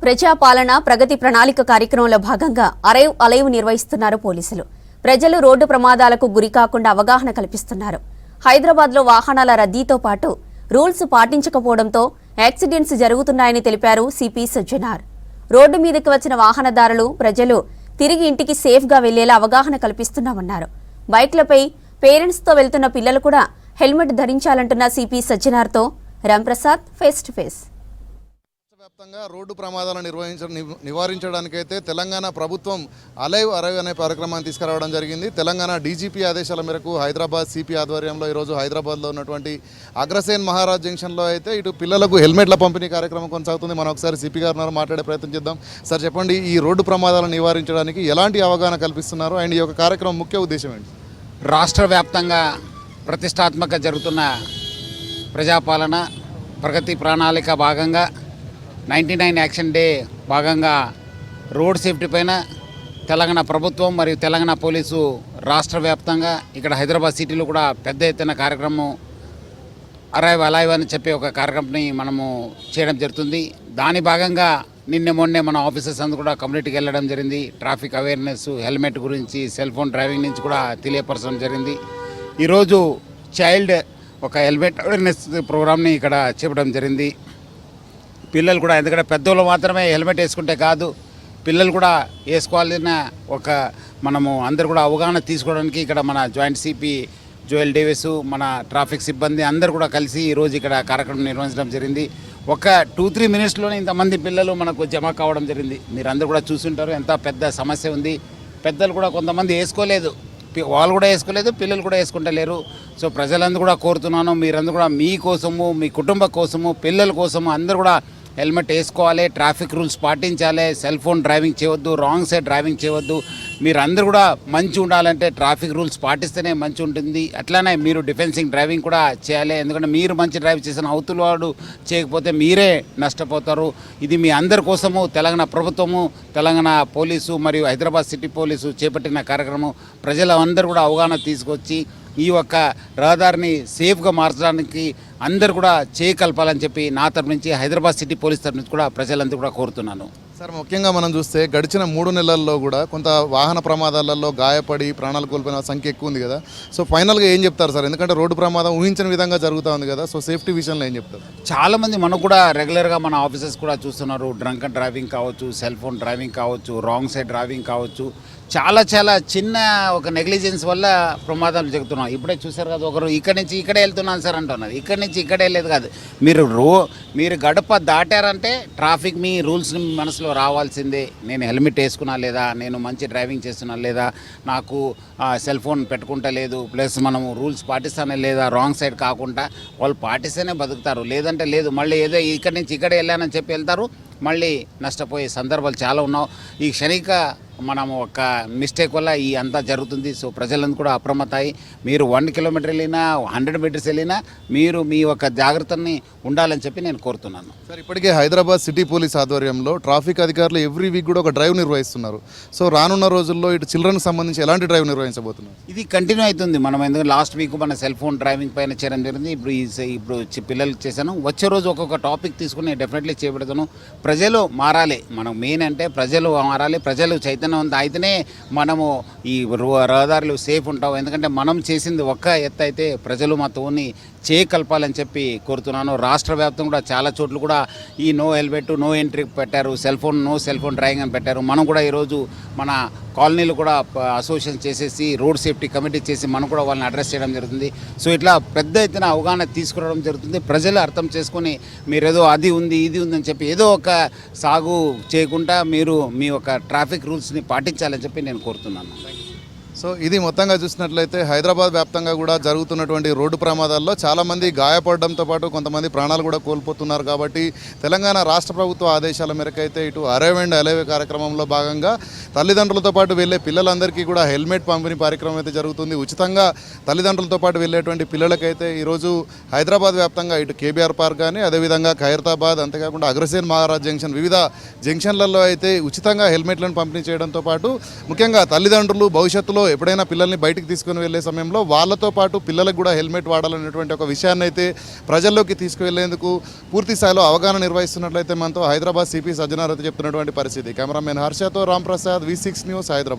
ప్రజాపాలన ప్రగతి ప్రణాళిక కార్యక్రమంలో భాగంగా అరైవ్ అలైవ్ నిర్వహిస్తున్నారు పోలీసులు. ప్రజలు రోడ్డు ప్రమాదాలకు గురికాకుండా అవగాహన కల్పిస్తున్నారు. హైదరాబాద్లో వాహనాల రద్దీతో పాటు రూల్స్ పాటించకపోవడంతో యాక్సిడెంట్స్ జరుగుతున్నాయని తెలిపారు సిపి సజ్జనార్. రోడ్డు మీదకి వచ్చిన వాహనదారులు, ప్రజలు తిరిగి ఇంటికి సేఫ్గా వెళ్లేలా అవగాహన కల్పిస్తున్నామన్నారు. బైక్లపై పేరెంట్స్తో వెళ్తున్న పిల్లలు కూడా హెల్మెట్ ధరించాలంటున్న సిపి సజ్జనార్తో రాంప్రసాద్ ఫేస్ టు ఫేస్. వ్యాప్తంగా రోడ్డు ప్రమాదాలను నివారించడానికైతే తెలంగాణ ప్రభుత్వం అలైవ్ అనే కార్యక్రమాన్ని తీసుకురావడం జరిగింది. తెలంగాణ డీజీపీ ఆదేశాల మేరకు హైదరాబాద్ సిపి ఆధ్వర్యంలో ఈరోజు హైదరాబాద్లో ఉన్నటువంటి అగ్రసేన్ మహారాజ్ జంక్షన్లో అయితే ఇటు పిల్లలకు హెల్మెట్ల పంపిణీ కార్యక్రమం కొనసాగుతుంది. మనం ఒకసారి సిపి గారు మాట్లాడే ప్రయత్నం చేద్దాం. సార్ చెప్పండి, ఈ రోడ్డు ప్రమాదాలను నివారించడానికి ఎలాంటి అవగాహన కల్పిస్తున్నారు అండ్ ఈ యొక్క కార్యక్రమం ముఖ్య ఉద్దేశం ఏంటి? రాష్ట్ర వ్యాప్తంగా ప్రతిష్టాత్మక జరుగుతున్న ప్రజాపాలన ప్రగతి ప్రణాళిక భాగంగా 99 యాక్షన్ డే భాగంగా రోడ్ సేఫ్టీ పైన తెలంగాణ ప్రభుత్వం మరియు తెలంగాణ పోలీసు రాష్ట్ర వ్యాప్తంగా ఇక్కడ హైదరాబాద్ సిటీలో కూడా పెద్ద ఎత్తున కార్యక్రమం అరైవ్ అలైవ్ అని చెప్పి ఒక కార్యక్రమాన్ని మనము చేయడం జరుగుతుంది. దాని భాగంగా మొన్నే మన ఆఫీసర్స్ అందరూ కూడా కమ్యూనిటీకి వెళ్ళడం జరిగింది. ట్రాఫిక్ అవేర్నెస్, హెల్మెట్ గురించి, సెల్ ఫోన్ డ్రైవింగ్ నుంచి కూడా తెలియపరచడం జరిగింది. ఈరోజు చైల్డ్ ఒక హెల్మెట్ అవేర్నెస్ ప్రోగ్రామ్ని ఇక్కడ చెప్పడం జరిగింది. పిల్లలు కూడా, ఎందుకంటే పెద్దోళ్ళు మాత్రమే హెల్మెట్ వేసుకుంటే కాదు, పిల్లలు కూడా వేసుకోవాలన్న ఒక మనము అందరు కూడా అవగాహన తీసుకోవడానికి ఇక్కడ మన జాయింట్ సిపి జోయల్ డేవిస్, మన ట్రాఫిక్ సిబ్బంది అందరు కూడా కలిసి ఈరోజు ఇక్కడ కార్యక్రమం నిర్వహించడం జరిగింది. ఒక 2-3 మినిట్స్లోనే ఇంతమంది పిల్లలు మనకు జమ కావడం జరిగింది. మీరు అందరు కూడా చూస్తుంటారు ఎంత పెద్ద సమస్య ఉంది. పెద్దలు కూడా కొంతమంది వేసుకోలేదు, వాళ్ళు కూడా వేసుకోలేదు, పిల్లలు కూడా వేసుకుంటలేరు. సో ప్రజలందరూ కూడా కోరుతున్నాను, మీరందరూ కూడా మీ కోసము, మీ కుటుంబ కోసము, పిల్లల కోసము అందరూ కూడా హెల్మెట్ వేసుకోవాలి, ట్రాఫిక్ రూల్స్ పాటించాలి, సెల్ ఫోన్ డ్రైవింగ్ చేయవద్దు, రాంగ్ సైడ్ డ్రైవింగ్ చేయవద్దు. మీరు అందరూ కూడా మంచి ఉండాలంటే ట్రాఫిక్ రూల్స్ పాటిస్తేనే మంచి ఉంటుంది. అట్లానే మీరు డిఫెన్సింగ్ డ్రైవింగ్ కూడా చేయాలి. ఎందుకంటే మీరు మంచి డ్రైవ్ చేసిన అవతల వాడు చేయకపోతే మీరే నష్టపోతారు. ఇది మీ అందరి కోసము తెలంగాణ ప్రభుత్వము, తెలంగాణ పోలీసు మరియు హైదరాబాద్ సిటీ పోలీసు చేపట్టిన కార్యక్రమం. ప్రజలందరూ కూడా అవగాహన తీసుకొచ్చి ఈ ఒక్క రహదారిని సేఫ్గా మార్చడానికి అందరు కూడా చేయకల్పాలని చెప్పి నా తరపు నుంచి, హైదరాబాద్ సిటీ పోలీస్ తరపు నుంచి కూడా ప్రజలందరూ కూడా కోరుతున్నాను. సార్, ముఖ్యంగా మనం చూస్తే గడిచిన 3 నెలల్లో కూడా కొంత వాహన ప్రమాదాలలో గాయపడి ప్రాణాలు కోల్పోయిన సంఖ్య ఎక్కువ ఉంది కదా. సో ఫైనల్గా ఏం చెప్తారు సార్? ఎందుకంటే రోడ్డు ప్రమాదం ఊహించని విధంగా జరుగుతూ ఉంది కదా. సో సేఫ్టీ విషయంలో ఏం చెప్తారు? చాలామంది మనకు కూడా రెగ్యులర్గా మన ఆఫీసర్స్ కూడా చూస్తున్నారు. డ్రంక్ అండ్ డ్రైవింగ్ కావచ్చు, సెల్ ఫోన్ డ్రైవింగ్ కావచ్చు, రాంగ్ సైడ్ డ్రైవింగ్ కావచ్చు, చాలా చిన్న ఒక నెగ్లిజెన్స్ వల్ల ప్రమాదాలు జరుగుతున్నాం. ఇప్పుడే చూసారు కదా, ఒకరు ఇక్కడి నుంచి ఇక్కడే వెళ్తున్నాను సార్ అంటున్నారు. ఇక్కడి నుంచి ఇక్కడే వెళ్ళేది కాదు. మీరు గడప దాటారంటే ట్రాఫిక్ మీ రూల్స్ మనసులో రావాల్సిందే. నేను హెల్మెట్ వేసుకున్నా లేదా, నేను మంచి డ్రైవింగ్ చేస్తున్నా లేదా, నాకు సెల్ ఫోన్ పెట్టుకుంటా లేదు, ప్లస్ మనము రూల్స్ పాటిస్తానే లేదా, రాంగ్ సైడ్ కాకుండా వాళ్ళు పాటిస్తేనే బతుకుతారు. లేదంటే లేదు, మళ్ళీ ఏదో ఇక్కడి నుంచి ఇక్కడే వెళ్ళానని చెప్పి వెళ్తారు, మళ్ళీ నష్టపోయే సందర్భాలు చాలా ఉన్నావు. ఈ క్షణిక మనము ఒక మిస్టేక్ వల్ల ఈ అంతా జరుగుతుంది. సో ప్రజలందరూ కూడా అప్రమత్తాయి. మీరు 1 కిలోమీటర్ వెళ్ళినా, 100 మీటర్స్ వెళ్ళినా మీరు మీ యొక్క జాగ్రత్తని ఉండాలని చెప్పి నేను కోరుతున్నాను. సార్, ఇప్పటికే హైదరాబాద్ సిటీ పోలీస్ ఆధ్వర్యంలో ట్రాఫిక్ అధికారులు ఎవ్రీ వీక్ కూడా ఒక డ్రైవ్ నిర్వహిస్తున్నారు. సో రానున్న రోజుల్లో ఇటు చిల్డ్రన్కి సంబంధించి ఎలాంటి డ్రైవ్ నిర్వహించబోతున్నారు? ఇది కంటిన్యూ అవుతుంది. మనం ఎందుకంటే లాస్ట్ వీక్ మన సెల్ ఫోన్ డ్రైవింగ్ పైన చేయడం జరిగింది. ఇప్పుడు పిల్లలకి చేశాను. వచ్చే రోజు ఒక్కొక్క టాపిక్ తీసుకుని డెఫినెట్లీ చేపెడతాను. ప్రజలు మారాలి. మనం మెయిన్ అంటే ప్రజలు మారాలి. ప్రజలు చైతన్యం అయితేనే మనము ఈ రహదారులు సేఫ్ ఉంటాం. ఎందుకంటే మనం చేసింది ఒక్క ఎత్తు అయితే ప్రజలు మాతోని చేయకల్పాలని చెప్పి కోరుతున్నాను. రాష్ట్ర వ్యాప్తంగా కూడా చాలా చోట్ల కూడా ఈ నో హెల్మెట్, నో ఎంట్రీ పెట్టారు, నో సెల్ ఫోన్ డ్రైవింగ్ అని పెట్టారు. మనం కూడా ఈరోజు మన కాలనీలు కూడా అసోసియేషన్ చేసేసి రోడ్ సేఫ్టీ కమిటీ చేసి మనం కూడా వాళ్ళని అడ్రస్ చేయడం జరుగుతుంది. సో ఇట్లా పెద్ద ఎత్తున అవగాహన తీసుకురావడం జరుగుతుంది. ప్రజలు అర్థం చేసుకొని మీరేదో అది ఉంది ఇది ఉందని చెప్పి ఏదో ఒక సాగు చేయకుండా మీరు మీ యొక్క ట్రాఫిక్ రూల్స్ని పాటించాలని చెప్పి నేను కోరుతున్నాను. సో ఇది మొత్తంగా చూసినట్లయితే హైదరాబాద్ వ్యాప్తంగా కూడా జరుగుతున్నటువంటి రోడ్డు ప్రమాదాల్లో చాలామంది గాయపడడంతో పాటు కొంతమంది ప్రాణాలు కూడా కోల్పోతున్నారు. కాబట్టి తెలంగాణ రాష్ట్ర ప్రభుత్వ ఆదేశాల మేరకు అయితే ఇటు అరైవ్ అండ్ అలైవ్ కార్యక్రమంలో భాగంగా తల్లిదండ్రులతో పాటు వెళ్ళే పిల్లలందరికీ కూడా హెల్మెట్ పంపిణీ కార్యక్రమం అయితే జరుగుతుంది. ఉచితంగా తల్లిదండ్రులతో పాటు వెళ్ళేటువంటి పిల్లలకైతే ఈరోజు హైదరాబాద్ వ్యాప్తంగా ఇటు కేబీఆర్ పార్క్ కానీ, అదేవిధంగా ఖైరతాబాద్, అంతేకాకుండా అగ్రసేన్ మహారాజ్ జంక్షన్, వివిధ జంక్షన్లలో అయితే ఉచితంగా హెల్మెట్లను పంపిణీ చేయడంతో పాటు ముఖ్యంగా తల్లిదండ్రులు భవిష్యత్తులో ఎప్పుడైనా పిల్లల్ని బయటికి తీసుకుని వెళ్ళే సమయంలో వాళ్ళతో పాటు పిల్లలకు కూడా హెల్మెట్ వాడాలనేటువంటి ఒక విషయాన్ని అయితే ప్రజల్లోకి తీసుకువెళ్లేందుకు పూర్తి స్థాయిలో అవగాహన నిర్వహిస్తున్నట్లయితే మనతో హైదరాబాద్ సిపి సజ్జనార్ అయితే చెప్తున్నటువంటి పరిస్థితి. కెమెరామెన్ హర్షతో రాంప్రసాద్, V6 న్యూస్, హైదరాబాద్.